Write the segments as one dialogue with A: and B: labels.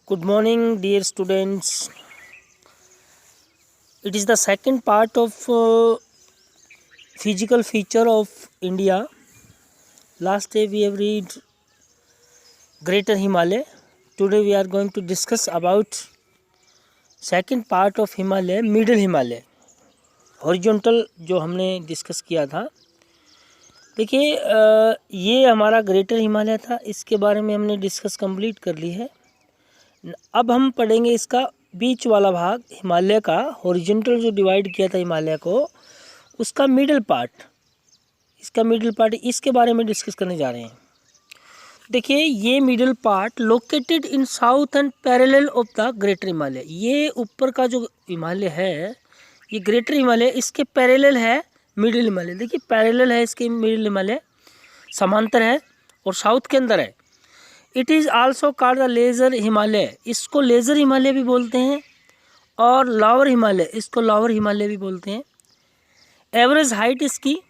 A: Good morning, dear students. It is the second part of physical feature of India. Last day we have read Greater Himalaya. Today we are going to discuss about second part of Himalaya, Middle Himalaya. Horizontal जो हमने discuss किया था, देखिए ये हमारा greater Himalaya था, इसके बारे में हमने डिस्कस कंप्लीट कर ली है। अब हम पढ़ेंगे इसका बीच वाला भाग हिमालय का, हॉरिजॉन्टल जो डिवाइड किया था हिमालय को, उसका मिडिल पार्ट, इसके बारे में डिस्कस करने जा रहे हैं। देखिए ये middle part located in south and parallel of the greater Himalaya. ये ऊपर का जो हिमालय है, ये ग्रेटर हिमालय, इसके पैरेलल है मिडिल हिमालय। देखिए पैरेलल है इसके, मिडिल हिमालय समांतर है और साउथ के अंदर है। It is also called the laser Himalaya, इसको लेज़र हिमालय भी बोलते हैं, और लोअर हिमालय, इसको लोअर हिमालय भी बोलते हैं। एवरेज हाइट इसकी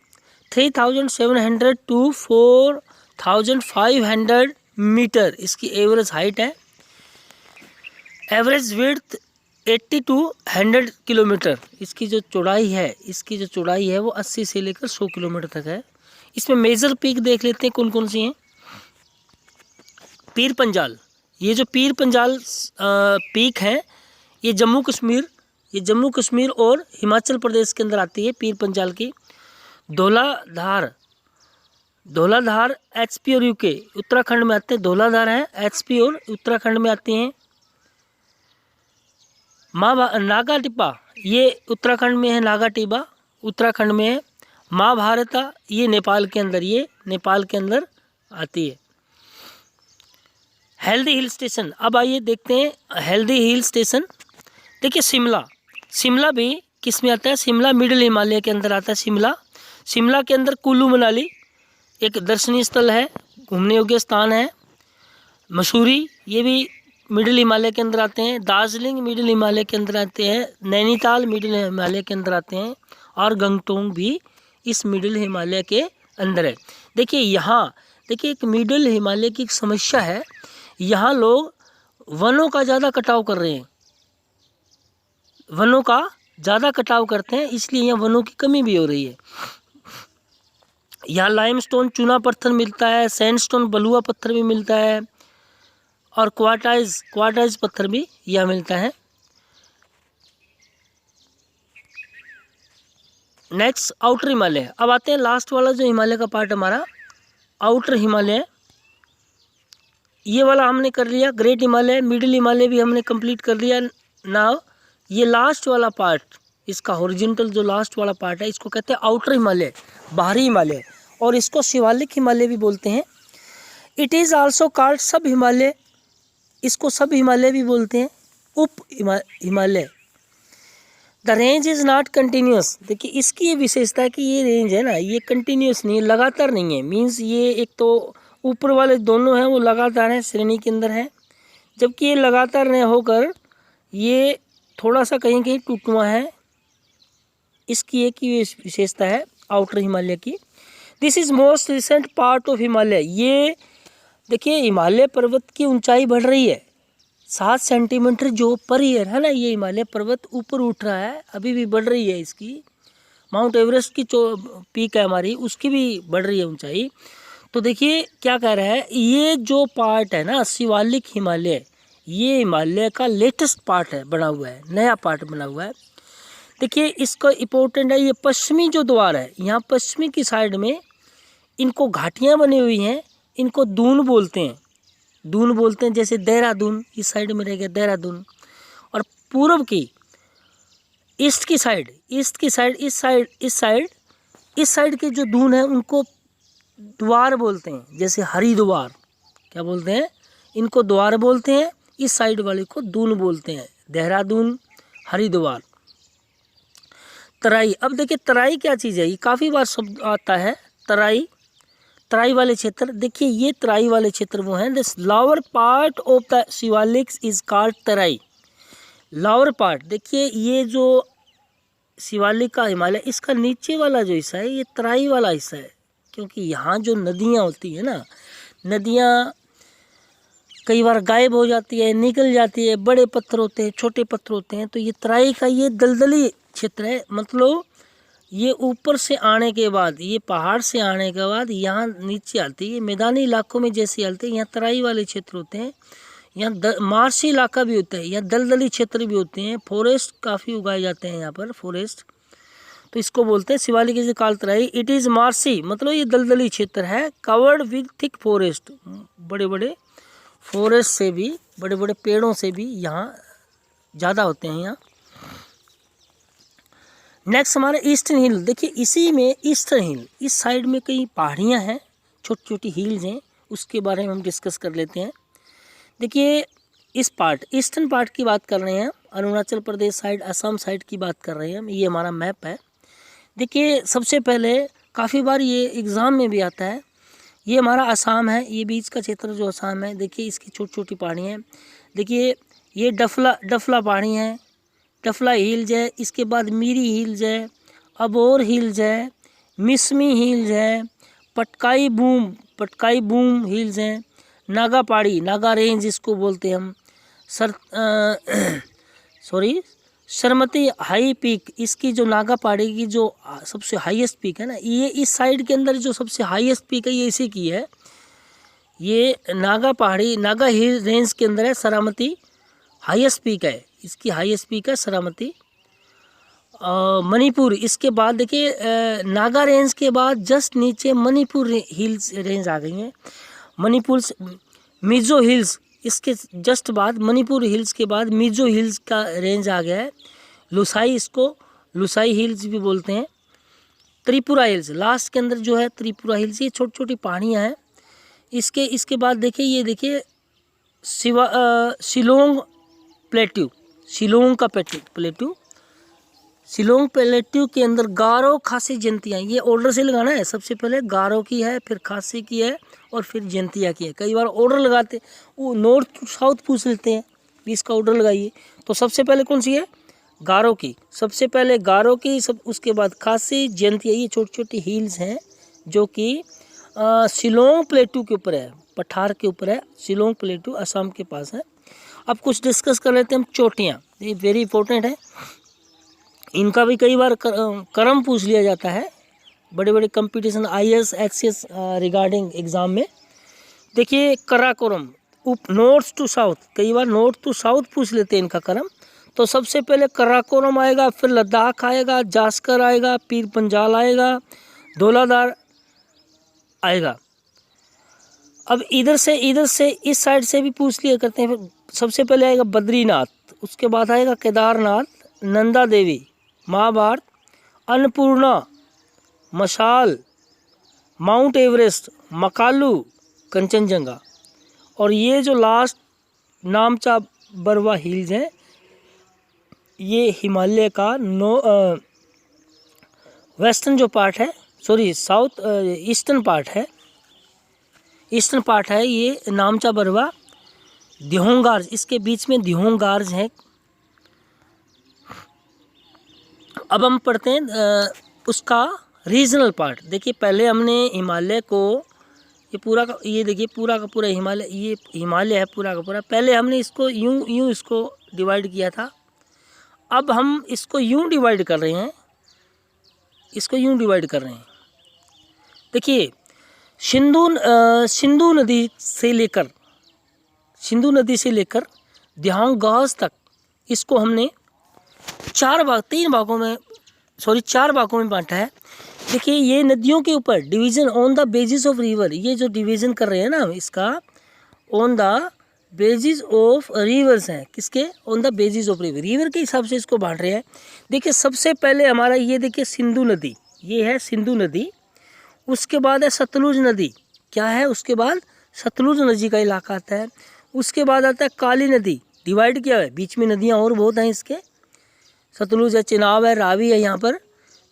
A: 3700 टू 4500 मीटर इसकी एवरेज हाइट है। एवरेज विड्थ 80 टू 100 किलोमीटर इसकी जो चौड़ाई है, वो 80 से लेकर 100 किलोमीटर तक है। इसमें मेजर पीक देख लेते हैं कौन कौन सी हैं। पीर पंजाल, ये जो पीर पंजाल पीक है, ये जम्मू कश्मीर और हिमाचल प्रदेश के अंदर आती है पीर पंजाल की। धौलाधार एचपी और यूके उत्तराखंड में आते हैं। धौलाधार है एचपी और उत्तराखंड में आती हैं। नागा टिब्बा, ये उत्तराखंड में है, नागा टिब्बा उत्तराखंड में है। माँ भारता, ये नेपाल के अंदर आती है। हेल्दी हिल स्टेशन, अब आइए देखते हैं हेल्दी हिल स्टेशन। देखिए शिमला भी किस में आता है? शिमला मिडिल हिमालय के अंदर आता है। शिमला के अंदर कुल्लू मनाली एक दर्शनीय स्थल है, घूमने योग्य स्थान है। मसूरी, ये भी मिडिल हिमालय के अंदर आते हैं। दार्जिलिंग मिडिल हिमालय के अंदर आते हैं। नैनीताल मिडिल हिमालय के अंदर आते हैं, और गंगटोंग भी इस मिडिल हिमालय के अंदर है। देखिए एक मिडिल हिमालय की एक समस्या है, यहाँ लोग वनों का ज़्यादा कटाव कर रहे हैं, इसलिए यहाँ वनों की कमी भी हो रही है। यहाँ लाइमस्टोन चूना पत्थर मिलता है, सैंडस्टोन बलुआ पत्थर भी मिलता है, और क्वार्टाइज पत्थर भी यहाँ मिलता है। Next outer Himalaya. अब आते हैं लास्ट वाला जो हिमालय का पार्ट हमारा आउटर हिमालय, ये वाला हमने कर लिया। ग्रेट हिमालय, मिडिल हिमालय भी हमने कंप्लीट कर लिया। नाउ ये लास्ट वाला पार्ट, इसका हॉरिजॉन्टल जो लास्ट वाला पार्ट है, इसको कहते हैं आउटर हिमालय, बाहरी हिमालय, और इसको शिवालिक हिमालय भी बोलते हैं। इट इज़ आल्सो कॉल्ड सब हिमालय, इसको सब हिमालय भी बोलते हैं, उप Himalaya. The range is not continuous. देखिए इसकी ये विशेषता है कि ये रेंज है ना, ये कंटिन्यूस नहीं है, लगातार नहीं है। मीन्स ये एक तो ऊपर वाले दोनों हैं वो लगातार हैं, श्रेणी के अंदर हैं, जबकि ये लगातार नहीं होकर ये थोड़ा सा कहीं कहीं टूटुआ है। इसकी एक ही विशेषता है आउटर हिमालय की। This is most recent part of Himalaya. ये देखिए हिमालय पर्वत की ऊंचाई बढ़ रही है 7 सेंटीमीटर जो पर ईयर है ना, ये हिमालय पर्वत ऊपर उठ रहा है, अभी भी बढ़ रही है इसकी। माउंट एवरेस्ट की जो पीक है हमारी, उसकी भी बढ़ रही है ऊंचाई। तो देखिए क्या कह रहा है, ये जो पार्ट है ना शिवालिक हिमालय, ये हिमालय का लेटेस्ट पार्ट है, बना हुआ है, नया पार्ट बना हुआ है। देखिए इसका इम्पोर्टेंट है, ये पश्चिमी जो द्वार है, यहाँ पश्चिमी की साइड में इनको घाटियाँ बनी हुई हैं, इनको दून बोलते हैं, जैसे देहरादून इस साइड में रह गया देहरादून। और पूर्व की ईस्ट की साइड इस साइड के जो दून है उनको द्वार बोलते हैं, जैसे हरिद्वार, क्या बोलते हैं, इनको द्वार बोलते हैं, इस साइड वाले को दून बोलते हैं, देहरादून, हरिद्वार। तराई, अब देखिए तराई क्या चीज़ है, ये काफ़ी बार शब्द आता है, तराई वाले क्षेत्र। देखिए ये तराई वाले क्षेत्र वो हैं, this lower part of the Shivaliks is called Terai. Lower part, देखिए ये जो शिवालिक का हिमालय, इसका नीचे वाला जो हिस्सा है ये तराई वाला हिस्सा है, क्योंकि यहाँ जो नदियाँ होती है ना, नदियाँ कई बार गायब हो जाती है, निकल जाती है। बड़े पत्थर होते हैं, छोटे पत्थर होते हैं। तो ये तराई का ये दलदली क्षेत्र है, मतलब ये ऊपर से आने के बाद, ये पहाड़ से आने के बाद यहाँ नीचे आती है। मैदानी इलाकों में जैसे आते हैं, यहाँ तराई वाले क्षेत्र होते हैं। यहाँ मार्शी इलाका भी होता है, यहाँ दलदली क्षेत्र भी होते हैं। फॉरेस्ट काफ़ी उगाए जाते हैं यहाँ पर, फॉरेस्ट। तो इसको बोलते हैं शिवालिक इज काल तराई। इट इज़ मार्शी, मतलब ये दलदली क्षेत्र है। कवर्ड विद थिक फॉरेस्ट, बड़े बड़े फॉरेस्ट से भी, बड़े बड़े पेड़ों से भी यहाँ ज़्यादा होते हैं यहाँ। नेक्स्ट हमारा ईस्टर्न हिल। देखिए इसी में ईस्टर्न हिल, इस साइड में कई पहाड़ियाँ हैं, छोटी छोटी हिल्स हैं, उसके बारे में हम डिस्कस कर लेते हैं। देखिए इस पार्ट, ईस्टर्न पार्ट की बात कर रहे हैं, अरुणाचल प्रदेश साइड, असम साइड की बात कर रहे हैं हम। ये हमारा मैप है। देखिए सबसे पहले काफ़ी बार ये एग्ज़ाम में भी आता है, ये हमारा असम है, ये बीच का क्षेत्र जो असम है। देखिए इसकी छोटी छोटी पहाड़ियाँ हैं। देखिए ये डफला पहाड़ी हैं, डफला हिल्स है। इसके बाद मीरी हिल्स है, अबोर हिल्स है, मिसमी हिल्स है, पटकाई बूम हिल्स हैं, नागा पहाड़ी, नागा रेंज इसको बोलते हैं हम। सरमती हाई पीक, इसकी जो नागा पहाड़ी की जो सबसे हाईएस्ट पीक है ना, ये इस साइड के अंदर जो सबसे हाईएस्ट पीक है ये इसी की है। ये नागा पहाड़ी, नागा हिल रेंज के अंदर है। सरामती हाईएस्ट पीक है, इसकी हाईएस्ट पीक है सरामती। मणिपुर, इसके बाद देखिए नागा रेंज के बाद जस्ट नीचे मणिपुर हिल्स रेंज आ गई है। मणिपुर मिजो हिल्स, इसके जस्ट बाद मणिपुर हिल्स के बाद मिजो हिल्स का रेंज आ गया है। लुसाई, इसको लुसाई हिल्स भी बोलते हैं। त्रिपुरा हिल्स लास्ट के अंदर जो है, त्रिपुरा हिल्स, ये छोटी छोटी पहाड़ियाँ हैं। इसके बाद देखिए, ये देखिए शिलोंग प्लेट्यू, शिलोंग का प्लेट्यू, शिलोंग प्लेट्यू के अंदर गारो खासी जयंतियाँ, ये ऑर्डर से लगाना है। सबसे पहले गारो की है, फिर खासी की है, और फिर जयंतिया की है। कई बार ऑर्डर लगाते वो नॉर्थ टू साउथ पूछ लेते हैं, भी इसका ऑर्डर लगाइए। तो सबसे पहले कौन सी है? गारो की, सबसे पहले गारो की, सब उसके बाद खासी, जयंतिया। ये छोटी छोटी हिल्स हैं जो कि शिलोंग प्लेट्यू के ऊपर है, पठार के ऊपर है। शिलोंग प्लेट्यू असम के पास है। अब कुछ डिस्कस कर लेते हैं हम चोटियाँ, ये वेरी इंपॉर्टेंट है। इनका भी कई बार क्रम पूछ लिया जाता है, बड़े बड़े competition IAS XCS regarding exam में। देखिए कराकोरम, नॉर्थ टू साउथ, कई बार नॉर्थ टू साउथ पूछ लेते हैं इनका क्रम। तो सबसे पहले कराकोरम आएगा, फिर लद्दाख आएगा, जास्कर आएगा, पीर पंजाल आएगा, धौलाधार आएगा। अब इधर से इस साइड से भी पूछ लिया करते हैं। फिर सबसे पहले आएगा बद्रीनाथ, उसके बाद आएगा केदारनाथ, नंदा देवी, महाभारत, अन्नपूर्णा, मशाल, माउंट एवरेस्ट, मकालू, कंचनजंगा। और ये जो लास्ट नामचा बरवा हिल्स हैं, ये हिमालय का वेस्टर्न जो पार्ट है, साउथ ईस्टर्न पार्ट है। ये नामचा बरवा, दिहोंगार्ज, इसके बीच में दिहोंगार्ज है। अब हम पढ़ते हैं उसका रीजनल पार्ट। देखिए पहले हमने हिमालय को, ये देखिए पूरा का पूरा हिमालय, ये हिमालय है पूरा का पूरा। पहले हमने इसको यूं इसको डिवाइड किया था। अब हम इसको यूं डिवाइड कर रहे हैं, देखिए सिंधु नदी से लेकर दिहोंगार्ज तक, इसको हमने चार भागों में बांटा है। देखिए ये नदियों के ऊपर division on the basis of river, ये जो डिवीजन कर रहे हैं ना इसका, on the basis of reverse हैं। किसके? On the basis of river के हिसाब से इसको बांट रहे हैं। देखिए सबसे पहले हमारा ये देखिए सिंधु नदी, ये है सिंधु नदी। उसके बाद है सतलुज नदी, क्या है? उसके बाद सतलुज नदी का इलाका आता है। उसके बाद आता है काली नदी, डिवाइड किया है, बीच में नदियाँ और बहुत हैं इसके, सतलुज है, चिनाब है, रावी है यहाँ पर।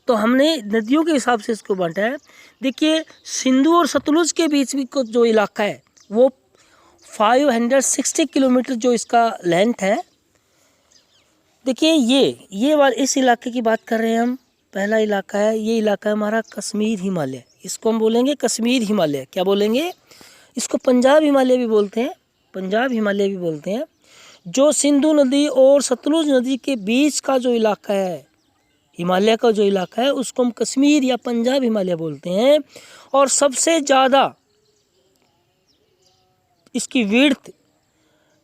A: तो हमने नदियों के हिसाब से इसको बांटा है। देखिए सिंधु और सतलुज के बीच में को जो इलाका है वो 560 किलोमीटर जो इसका लेंथ है। देखिए ये वाला इस इलाके की बात कर रहे हैं हम, पहला इलाका है, ये इलाका है हमारा कश्मीर हिमालय। इसको हम बोलेंगे कश्मीर हिमालय। क्या बोलेंगे? इसको पंजाब हिमालय भी बोलते हैं, पंजाब हिमालय भी बोलते हैं, जो सिंधु नदी और सतलुज नदी के बीच का जो इलाका है, हिमालय का जो इलाका है, उसको हम कश्मीर या पंजाब हिमालय बोलते हैं। और सबसे ज़्यादा इसकी विड्थ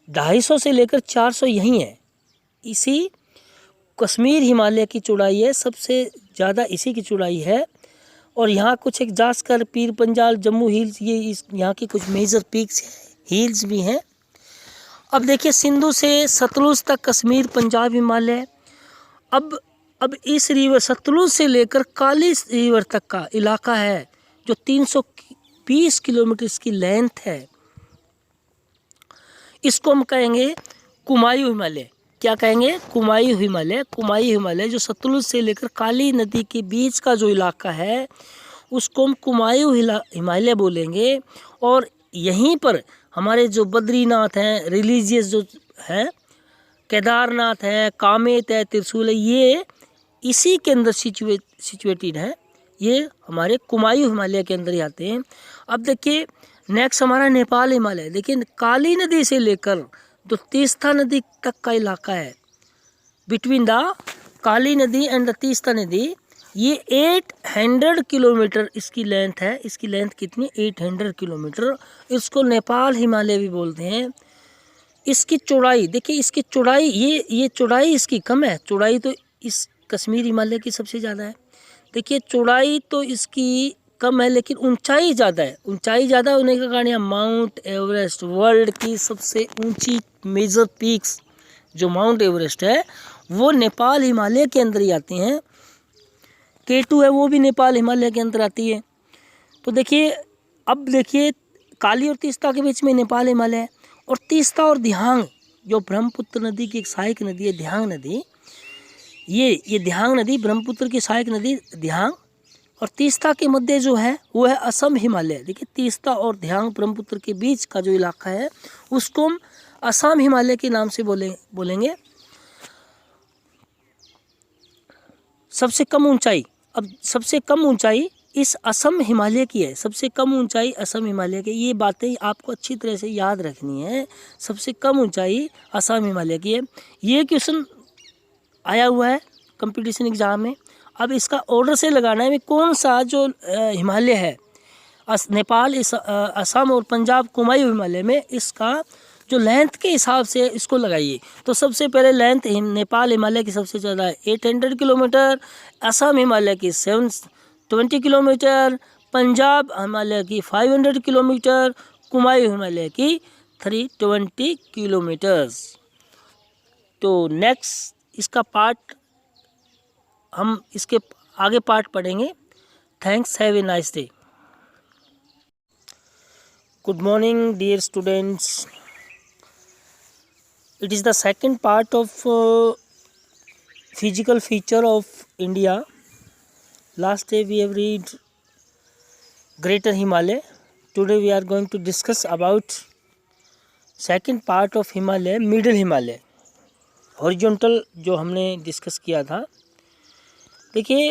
A: 250 से लेकर 400 यही है। इसी कश्मीर हिमालय की चौड़ाई है, सबसे ज़्यादा इसी की चौड़ाई है। और यहाँ कुछ एक जास्कर, पीर पंजाल, जम्मू हिल्स, ये यहाँ की कुछ मेजर पीक्स हिल्स भी हैं। अब देखिए, सिंधु से सतलुज तक कश्मीर पंजाब हिमालय। अब इस रिवर सतलुज से लेकर काली रिवर तक का इलाका है जो 320 किलोमीटर इसकी लेंथ है, इसको हम कहेंगे कुमायूं हिमालय। क्या कहेंगे? कुमायूं हिमालय। कुमायूं हिमालय जो सतलुज से लेकर काली नदी के बीच का जो इलाका है, उसको हम कुमायूं हिमालय बोलेंगे। और यहीं पर हमारे जो बद्रीनाथ हैं, रिलीजियस जो है, केदारनाथ है, कामेत है, त्रिशूल है, ये इसी के अंदर सिचुएटेड है। ये हमारे कुमायूं हिमालय के अंदर ही आते हैं। अब देखिए, नेक्स्ट हमारा नेपाल हिमालय। देखिए, काली नदी से लेकर जो तीस्ता नदी तक का इलाका है, बिटवीन द काली नदी एंड द तीस्ता नदी, ये 800 किलोमीटर इसकी लेंथ है। इसकी लेंथ कितनी? 800 किलोमीटर। इसको नेपाल हिमालय भी बोलते हैं। इसकी चौड़ाई देखिए, इसकी चौड़ाई ये चौड़ाई इसकी कम है। चौड़ाई तो इस कश्मीर हिमालय की सबसे ज़्यादा है। देखिए, चौड़ाई तो इसकी कम है, लेकिन ऊंचाई ज़्यादा है। ऊंचाई ज़्यादा होने का कारण यहाँ माउंट एवरेस्ट, वर्ल्ड की सबसे ऊंची मेजर पीक्स जो माउंट एवरेस्ट है, वो नेपाल हिमालय के अंदर ही आते हैं। K2 है, वो भी नेपाल हिमालय के अंदर आती है। तो देखिए, अब देखिए, काली और तीस्ता के बीच में नेपाल हिमालय है। और तीस्ता और दिहांग, जो ब्रह्मपुत्र नदी की एक सहायक नदी है, दिहांग नदी, ये दिहांग नदी ब्रह्मपुत्र की सहायक नदी दिहांग, और तीस्ता के मध्य जो है वो है असम हिमालय। देखिए, तीस्ता और दिहांग ब्रह्मपुत्र के बीच का जो इलाका है, उसको हम असम हिमालय के नाम से बोलेंगे। सबसे कम ऊंचाई, अब सबसे कम ऊंचाई इस असम हिमालय की है। सबसे कम ऊंचाई असम हिमालय की, ये बातें आपको अच्छी तरह से याद रखनी है। सबसे कम ऊंचाई असम हिमालय की है। ये क्वेश्चन आया हुआ है कंपटीशन एग्जाम में। अब इसका ऑर्डर से लगाना है, कौन सा जो हिमालय है, नेपाल, असम और पंजाब कुमायूं हिमालय में, इसका जो लेंथ के हिसाब से इसको लगाइए। तो सबसे पहले लेंथ नेपाल हिमालय की सबसे ज़्यादा है 800 किलोमीटर, असम हिमालय की 720 किलोमीटर, पंजाब हिमालय की 500 किलोमीटर, कुमायूं हिमालय की 320 किलोमीटर्स। तो नेक्स्ट इसका पार्ट हम इसके आगे पार्ट पढ़ेंगे। Thanks, have a nice day. Good morning dear students. It is the second part of physical feature of India. Last day we have read Greater Himalaya. Today we are going to discuss about second part of Himalaya, Middle Himalaya. Horizontal जो हमने discuss किया था। देखिए,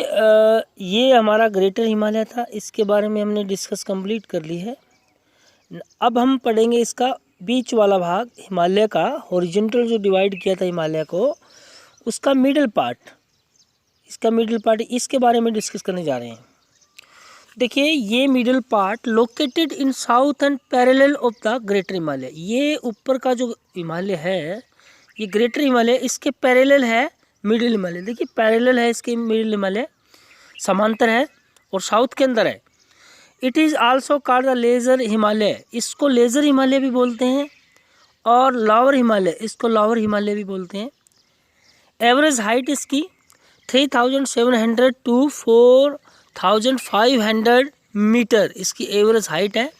A: ये हमारा greater Himalaya था, इसके बारे में हमने डिस्कस कंप्लीट कर ली है। अब हम पढ़ेंगे इसका बीच वाला भाग हिमालय का, हॉरिजॉन्टल जो डिवाइड किया था हिमालय को, उसका मिडिल पार्ट। इसका मिडिल पार्ट, इसके बारे में डिस्कस करने जा रहे हैं। देखिए, ये middle part located in south and parallel of the greater Himalaya. ये ऊपर का जो हिमालय है, ये ग्रेटर हिमालय, इसके पैरेलल है मिडिल हिमालय। देखिए, पैरेलल है इसके मिडिल हिमालय, समांतर है और साउथ के अंदर है। It is also called the laser Himalaya. इसको लेज़र हिमालय भी बोलते हैं, और लोअर हिमालय, इसको लोअर हिमालय भी बोलते हैं। एवरेज हाइट इसकी 3700 to 4500 मीटर इसकी एवरेज हाइट है।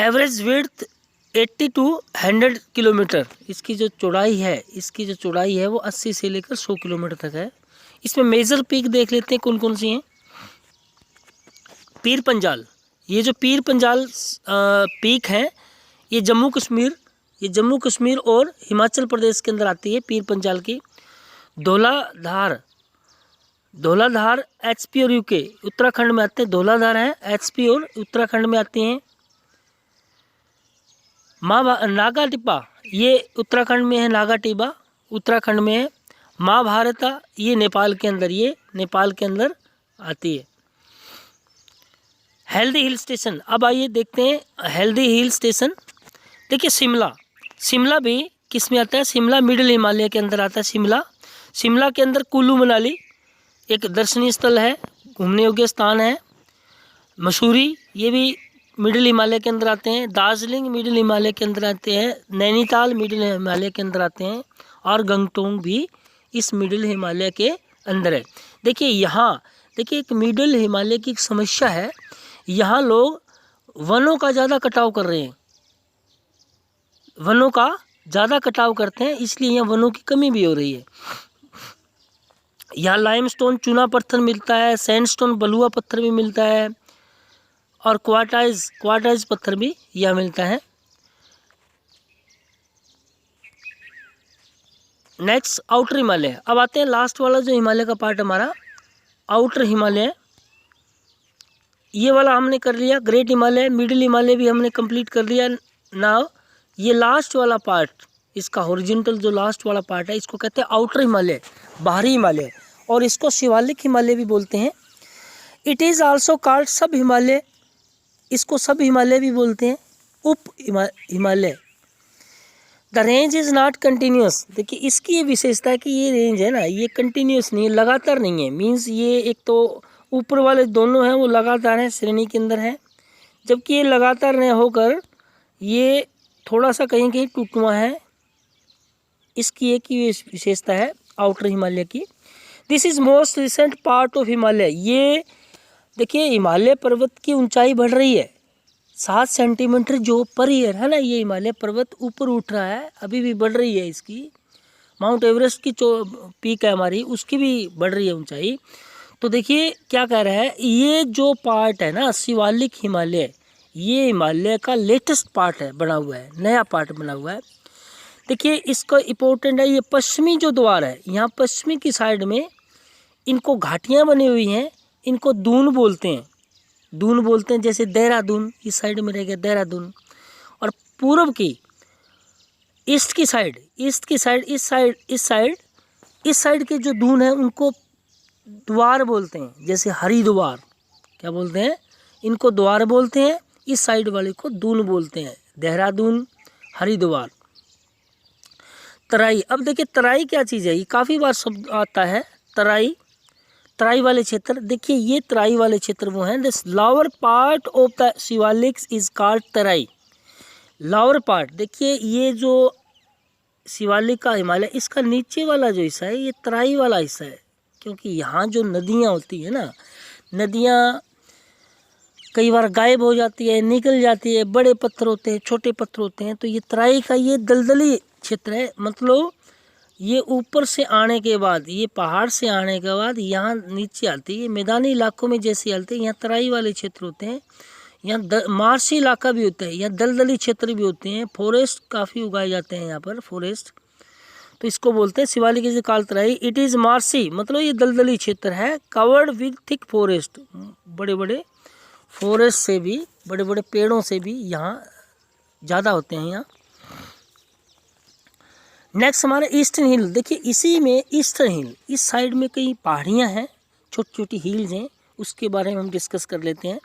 A: एवरेज विड्थ 80 to 100 किलोमीटर इसकी जो चौड़ाई है, इसकी जो चौड़ाई है वो 80 से लेकर 100 किलोमीटर तक है। इसमें मेजर पीक देख लेते हैं कौन कौन सी हैं। पीर पंजाल, ये जो पीर पंजाल पीक है, ये जम्मू कश्मीर और हिमाचल प्रदेश के अंदर आती है। पीर पंजाल की धौलाधार HP और UK उत्तराखंड में आते हैं। धौलाधार है HP और उत्तराखंड में आती हैं। नागा टिब्बा ये उत्तराखंड में है, नागा टिब्बा उत्तराखंड में है। महाभारता ये नेपाल के अंदर आती है। हेल्दी हिल स्टेशन, अब आइए देखते हैं हेल्दी हिल स्टेशन। देखिए शिमला भी किस में आता है? शिमला मिडिल हिमालय के अंदर आता है। शिमला के अंदर कुल्लू मनाली एक दर्शनीय स्थल है, घूमने योग्य स्थान है। मसूरी ये भी मिडिल हिमालय के अंदर आते हैं। दार्जिलिंग मिडिल हिमालय के अंदर आते हैं। नैनीताल मिडिल हिमालय के अंदर आते हैं और गंगटोंग भी इस मिडिल हिमालय के अंदर है। देखिए यहाँ एक मिडिल हिमालय की एक समस्या है, यहाँ लोग वनों का ज़्यादा कटाव कर रहे हैं, वनों का ज़्यादा कटाव करते हैं, इसलिए यहाँ वनों की कमी भी हो रही है। यहाँ लाइमस्टोन चूना पत्थर मिलता है, सैंडस्टोन बलुआ पत्थर भी मिलता है और क्वार्टाइज पत्थर भी यहाँ मिलता है। Next outer Himalaya. अब आते हैं लास्ट वाला जो हिमालय का पार्ट हमारा आउटर हिमालय, ये वाला हमने कर लिया। ग्रेट हिमालय मिडिल हिमालय भी हमने कंप्लीट कर लिया। नाउ ये लास्ट वाला पार्ट, इसका हॉरिजॉन्टल जो लास्ट वाला पार्ट है, इसको कहते हैं आउटर हिमालय, बाहरी हिमालय, और इसको शिवालिक हिमालय भी बोलते हैं। इट इज़ आल्सो कॉल्ड सब हिमालय, इसको सब हिमालय भी बोलते हैं, उप Himalaya. The range is not continuous. देखिए इसकी ये विशेषता है कि ये रेंज है ना, ये कंटिन्यूस नहीं है, लगातार नहीं है। मीन्स ये एक तो ऊपर वाले दोनों हैं वो लगातार हैं, श्रेणी के अंदर हैं, जबकि ये लगातार नहीं होकर ये थोड़ा सा कहीं कहीं टूटुआ है। इसकी एक ही विशेषता है आउटर हिमालय की। This is most recent part of Himalaya. ये देखिए हिमालय पर्वत की ऊंचाई बढ़ रही है 7 सेंटीमीटर जो पर ईयर है ना, ये हिमालय पर्वत ऊपर उठ रहा है, अभी भी बढ़ रही है। इसकी माउंट एवरेस्ट की जो पीक है हमारी, उसकी भी बढ़ रही है ऊंचाई। तो देखिए क्या कह रहा है, ये जो पार्ट है ना शिवालिक हिमालय, ये हिमालय का लेटेस्ट पार्ट है, बना हुआ है, नया पार्ट बना हुआ है। देखिए इसका इम्पोर्टेंट है, ये पश्चिमी जो द्वार है, यहाँ पश्चिमी की साइड में इनको घाटियाँ बनी हुई हैं, इनको दून बोलते हैं, जैसे देहरादून इस साइड में रह गया देहरादून। और पूर्व की ईस्ट की साइड इस साइड के जो दून है उनको द्वार बोलते हैं, जैसे हरिद्वार, क्या बोलते हैं, इनको द्वार बोलते हैं। इस साइड वाले को दून बोलते हैं, देहरादून, हरिद्वार। तराई, अब देखिए तराई क्या चीज़ है, ये काफ़ी बार शब्द आता है, तराई वाले क्षेत्र। देखिए ये तराई वाले क्षेत्र वो हैं, this lower part of the Shivaliks is called Terai. Lower part, देखिए ये जो शिवालिक का हिमालय, इसका नीचे वाला जो हिस्सा है ये तराई वाला हिस्सा है, क्योंकि यहाँ जो नदियाँ होती है ना, नदियाँ कई बार गायब हो जाती है, निकल जाती है, बड़े पत्थर होते हैं, छोटे पत्थर होते हैं, तो ये तराई का ये दलदली क्षेत्र है। मतलब ये ऊपर से आने के बाद, ये पहाड़ से आने के बाद यहाँ नीचे आती है, मैदानी इलाकों में जैसे आते हैं, यहाँ तराई वाले क्षेत्र होते हैं, यहाँ मार्शी इलाका भी होता है, यहाँ दलदली क्षेत्र भी होते हैं, फॉरेस्ट काफ़ी उगाए जाते हैं यहाँ पर, फॉरेस्ट, तो इसको बोलते हैं Shivalik is called Terai. It is marshy, मतलब ये दलदली क्षेत्र है, कवर्ड विद थिक फॉरेस्ट, बड़े बड़े फॉरेस्ट से भी, बड़े बड़े पेड़ों से भी यहाँ ज़्यादा होते हैं यहाँ। नेक्स्ट हमारे ईस्टर्न हिल। देखिए इसी में ईस्टर्न हिल, इस साइड में कई पहाड़ियाँ हैं, छोटी छोटी हिल्स हैं, उसके बारे में हम डिस्कस कर लेते हैं।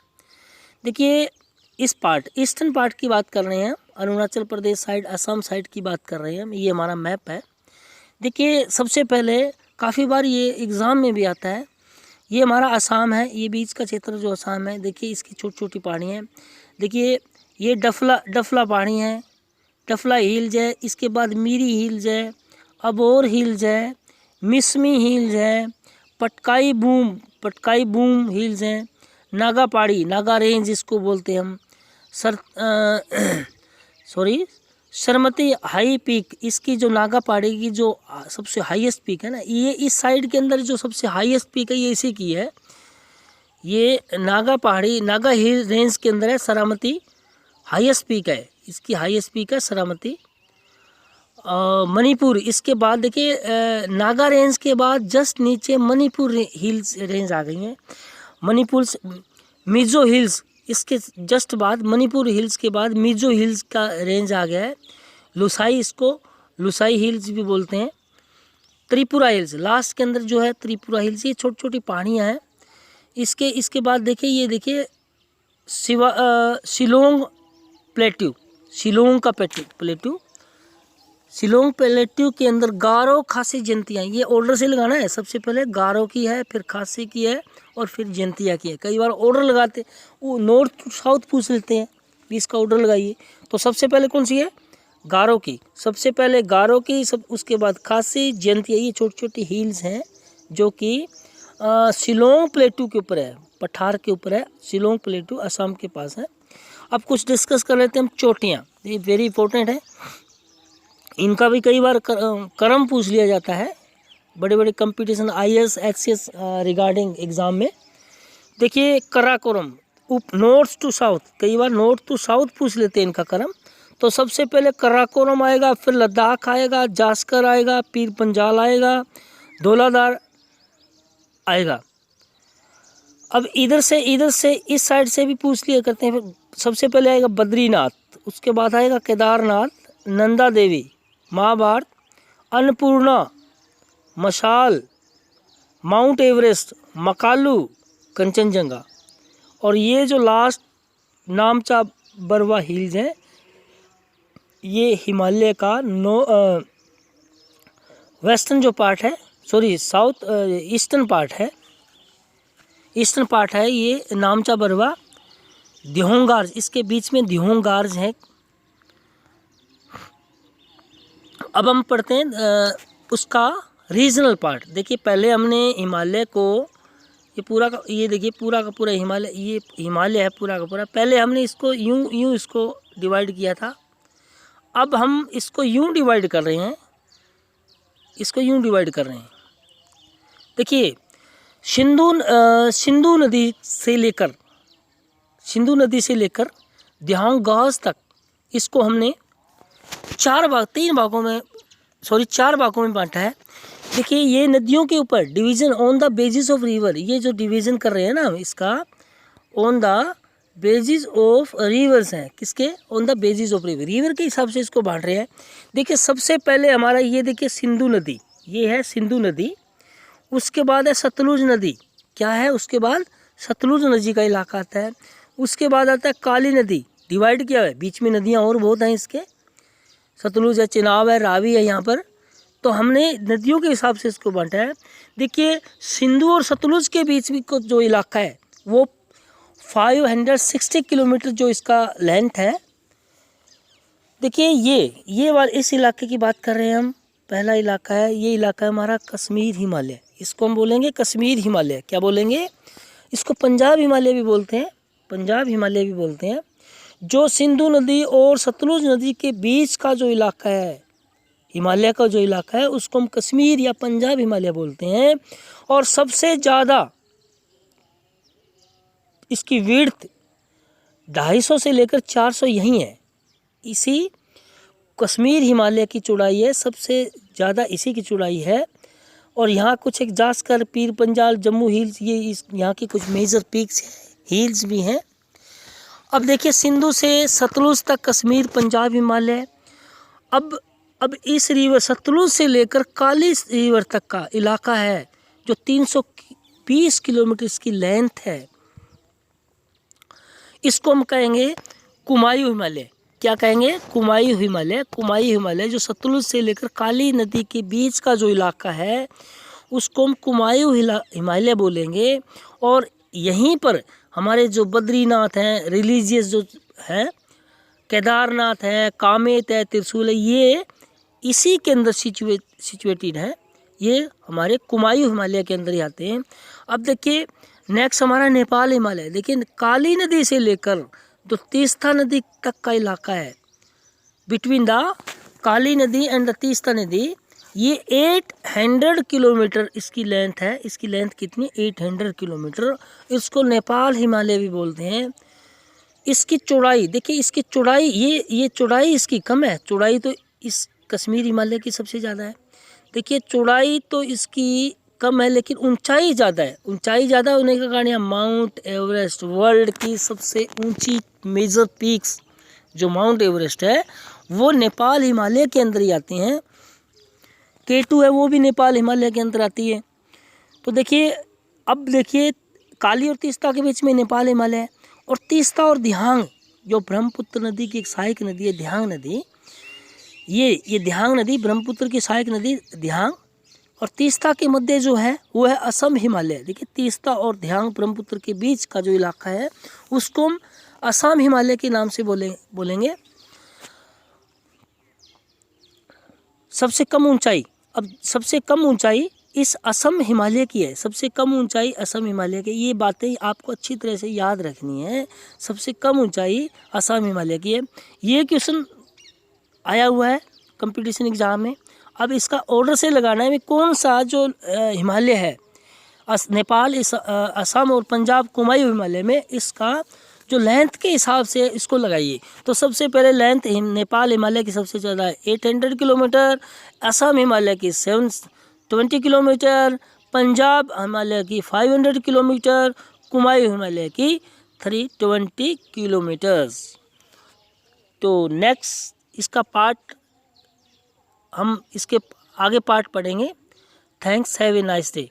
A: देखिए इस पार्ट, ईस्टर्न पार्ट की बात कर रहे हैं, अरुणाचल प्रदेश साइड, असम साइड की बात कर रहे हैं हम, ये हमारा मैप है। देखिए सबसे पहले काफ़ी बार ये एग्ज़ाम में भी आता है, ये हमारा असम है, ये बीच का क्षेत्र जो असम है, देखिए इसकी छोटी छोटी पहाड़ियाँ हैं। देखिए ये डफला पहाड़ी हैं, डफला हिल्स है, इसके बाद मीरी हिल्स है, अबोर हिल्स है, मिसमी हिल्स है, पटकाई बूम हिल्स हैं, नागा पहाड़ी, नागा रेंज इसको बोलते हैं हम, सरमती हाई पीक, इसकी जो नागा पहाड़ी की जो सबसे हाईएस्ट पीक है ना, ये इस साइड के अंदर जो सबसे हाईएस्ट पीक है ये इसी की है, ये नागा पहाड़ी, नागा हिल रेंज के अंदर है, सरामती हाईएस्ट पीक है, इसकी हाईएस्ट पीक है सरामती। मणिपुर, इसके बाद देखिए नागा रेंज के बाद जस्ट नीचे मणिपुर हिल्स रेंज आ गई हैं। मणिपुर मिजो हिल्स, इसके जस्ट बाद मणिपुर हिल्स के बाद मिजो हिल्स का रेंज आ गया है। लुसाई, इसको लुसाई हिल्स भी बोलते हैं। त्रिपुरा हिल्स लास्ट के अंदर जो है त्रिपुरा हिल्स, ये छोटी छोटी पहाड़ियाँ हैं। इसके बाद देखिए, ये देखिए शिलोंग प्लेट्यू, शिलोंग का प्लेट्यू, शिलोंग प्लेट्यू के अंदर गारो खासी जयंतियाँ, ये ऑर्डर से लगाना है। सबसे पहले गारो की है, फिर खासी की है और फिर जयंतिया की है। कई बार ऑर्डर लगाते वो नॉर्थ टू साउथ पूछ लेते हैं, इसका ऑर्डर लगाइए। तो सबसे पहले कौन सी है? गारो की, सबसे पहले गारो की, सब उसके बाद खासी, जयंतिया। ये छोटी छोटी हिल्स हैं जो कि शिलोंग प्लेट्यू के ऊपर है, पठार के ऊपर है। शिलोंग प्लेट्यू असम के पास है। अब कुछ डिस्कस कर लेते हैं हम चोटियाँ, ये वेरी इंपॉर्टेंट है। इनका भी कई बार क्रम पूछ लिया जाता है बड़े बड़े competition IAS XCS regarding exam में। देखिए कराकोरम, नॉर्थ टू साउथ, कई बार नॉर्थ टू साउथ पूछ लेते हैं इनका क्रम। तो सबसे पहले कराकोरम आएगा, फिर लद्दाख आएगा, जास्कर आएगा, पीर पंजाल आएगा, धौलाधार आएगा। अब इधर से इस साइड से भी पूछ लिया करते हैं। फिर सबसे पहले आएगा बद्रीनाथ, उसके बाद आएगा केदारनाथ, नंदा देवी, महाभारत, अन्नपूर्णा, मशाल, माउंट एवरेस्ट, मकालू, कंचनजंगा। और ये जो लास्ट नामचा बरवा हिल्स है, ये हिमालय का वेस्टर्न जो पार्ट है, सॉरी साउथ ईस्टर्न पार्ट है, ईस्टर्न पार्ट है ये नामचा बरवा। दिहोंगार्ज, इसके बीच में दिहोंगार्ज है। अब हम पढ़ते हैं उसका रीजनल पार्ट। देखिए पहले हमने हिमालय को, ये पूरा का, ये देखिए पूरा का पूरा हिमालय, ये हिमालय है पूरा का पूरा। पहले हमने इसको यूं इसको डिवाइड किया था। अब हम इसको यूं डिवाइड कर रहे हैं, इसको यूं डिवाइड कर रहे हैं। देखिए सिंधु नदी से लेकर दिहोंगार्ज तक इसको हमने चार भागों में बांटा है। देखिए ये नदियों के ऊपर division on the basis of river, ये जो डिवीज़न कर रहे हैं ना इसका, on the basis of reverse हैं। किसके? On the basis of river के हिसाब से इसको बांट रहे हैं। देखिए सबसे पहले हमारा ये देखिए सिंधु नदी, ये है सिंधु नदी। उसके बाद है सतलुज नदी, क्या है? उसके बाद सतलुज नदी का इलाका आता है। उसके बाद आता है काली नदी, डिवाइड किया है, बीच में नदियाँ और बहुत हैं इसके, सतलुज है, चिनाब है, रावी है यहाँ पर। तो हमने नदियों के हिसाब से इसको बांटा है। देखिए सिंधु और सतलुज के बीच में को जो इलाका है वो 560 किलोमीटर जो इसका लेंथ है। देखिए ये वाला इस इलाके की बात कर रहे हैं हम। पहला इलाका है, ये इलाका है हमारा कश्मीर हिमालय, इसको हम बोलेंगे कश्मीर हिमालय। क्या बोलेंगे? इसको पंजाब हिमालय भी बोलते हैं, पंजाब हिमालय भी बोलते हैं। जो सिंधु नदी और सतलुज नदी के बीच का जो इलाका है, हिमालय का जो इलाका है, उसको हम कश्मीर या पंजाब हिमालय बोलते हैं। और सबसे ज़्यादा इसकी विड्थ 250 से लेकर 400 यही है, इसी कश्मीर हिमालय की चौड़ाई है, सबसे ज़्यादा इसी की चौड़ाई है। और यहाँ कुछ एक जास्कर, पीर पंजाल, जम्मू हिल्स, ये यहाँ की कुछ मेजर पीक्स हिल्स भी हैं। अब देखिए सिंधु से सतलुज तक कश्मीर, पंजाब हिमालय। अब इस रिवर सतलुज से लेकर काली रिवर तक का इलाका है जो 320 किलोमीटर इसकी लेंथ है, इसको हम कहेंगे कुमायूं हिमालय। क्या कहेंगे? कुमायूं हिमालय। कुमायूं हिमालय जो सतलुज से लेकर काली नदी के बीच का जो इलाका है उसको हम कुमायूं हिमालय बोलेंगे। और यहीं पर हमारे जो बद्रीनाथ हैं, रिलीजियस जो है, केदारनाथ है, कामेत है, त्रिशूल है, ये इसी के अंदर सिचुएटेड है। ये हमारे कुमायूं हिमालय के अंदर ही आते हैं। अब देखिए नेक्स्ट हमारा नेपाल हिमालय। देखिए काली नदी से लेकर जो तीस्ता नदी तक का इलाका है, बिटवीन द काली नदी एंड द तीस्ता नदी, ये 800 किलोमीटर इसकी लेंथ है। इसकी लेंथ कितनी? 800 किलोमीटर। इसको नेपाल हिमालय भी बोलते हैं। इसकी चौड़ाई देखिए, इसकी चौड़ाई ये चौड़ाई इसकी कम है, चौड़ाई तो इस कश्मीर हिमालय की सबसे ज़्यादा है। देखिए चौड़ाई तो इसकी कम है लेकिन ऊंचाई ज़्यादा है। ऊंचाई ज़्यादा होने के कारण यहाँ माउंट एवरेस्ट वर्ल्ड की सबसे ऊंची मेजर पीक्स जो माउंट एवरेस्ट है वो नेपाल हिमालय के अंदर ही आती हैं। K2 है वो भी नेपाल हिमालय के अंदर आती है। तो देखिए, अब देखिए काली और तीस्ता के बीच में नेपाल हिमालय है, और तीस्ता और दिहांग जो ब्रह्मपुत्र नदी की एक सहायक नदी है, दिहांग नदी, ये दिहांग नदी ब्रह्मपुत्र की सहायक नदी दिहांग, और तीस्ता के मध्य जो है वो है असम हिमालय। देखिए तीस्ता और दिहांग ब्रह्मपुत्र के बीच का जो इलाका है उसको हम असम हिमालय के नाम से बोलेंगे। सबसे कम ऊंचाई, अब सबसे कम ऊंचाई इस असम हिमालय की है। सबसे कम ऊंचाई असम हिमालय की, ये बातें आपको अच्छी तरह से याद रखनी है। सबसे कम ऊंचाई असम हिमालय की है। ये क्वेश्चन आया हुआ है कंपटीशन एग्जाम में। अब इसका ऑर्डर से लगाना है कि कौन सा जो हिमालय है नेपाल, असम और पंजाब कुमायूं हिमालय में, इसका जो लेंथ के हिसाब से इसको लगाइए। तो सबसे पहले लेंथ नेपाल हिमालय की सबसे ज़्यादा है 800 किलोमीटर, असम हिमालय की 720 किलोमीटर, पंजाब हिमालय की 500 किलोमीटर, कुमायूं हिमालय की 320 किलोमीटर्स। तो नेक्स्ट इसका पार्ट हम इसके आगे पार्ट पढ़ेंगे। Thanks, have a nice day.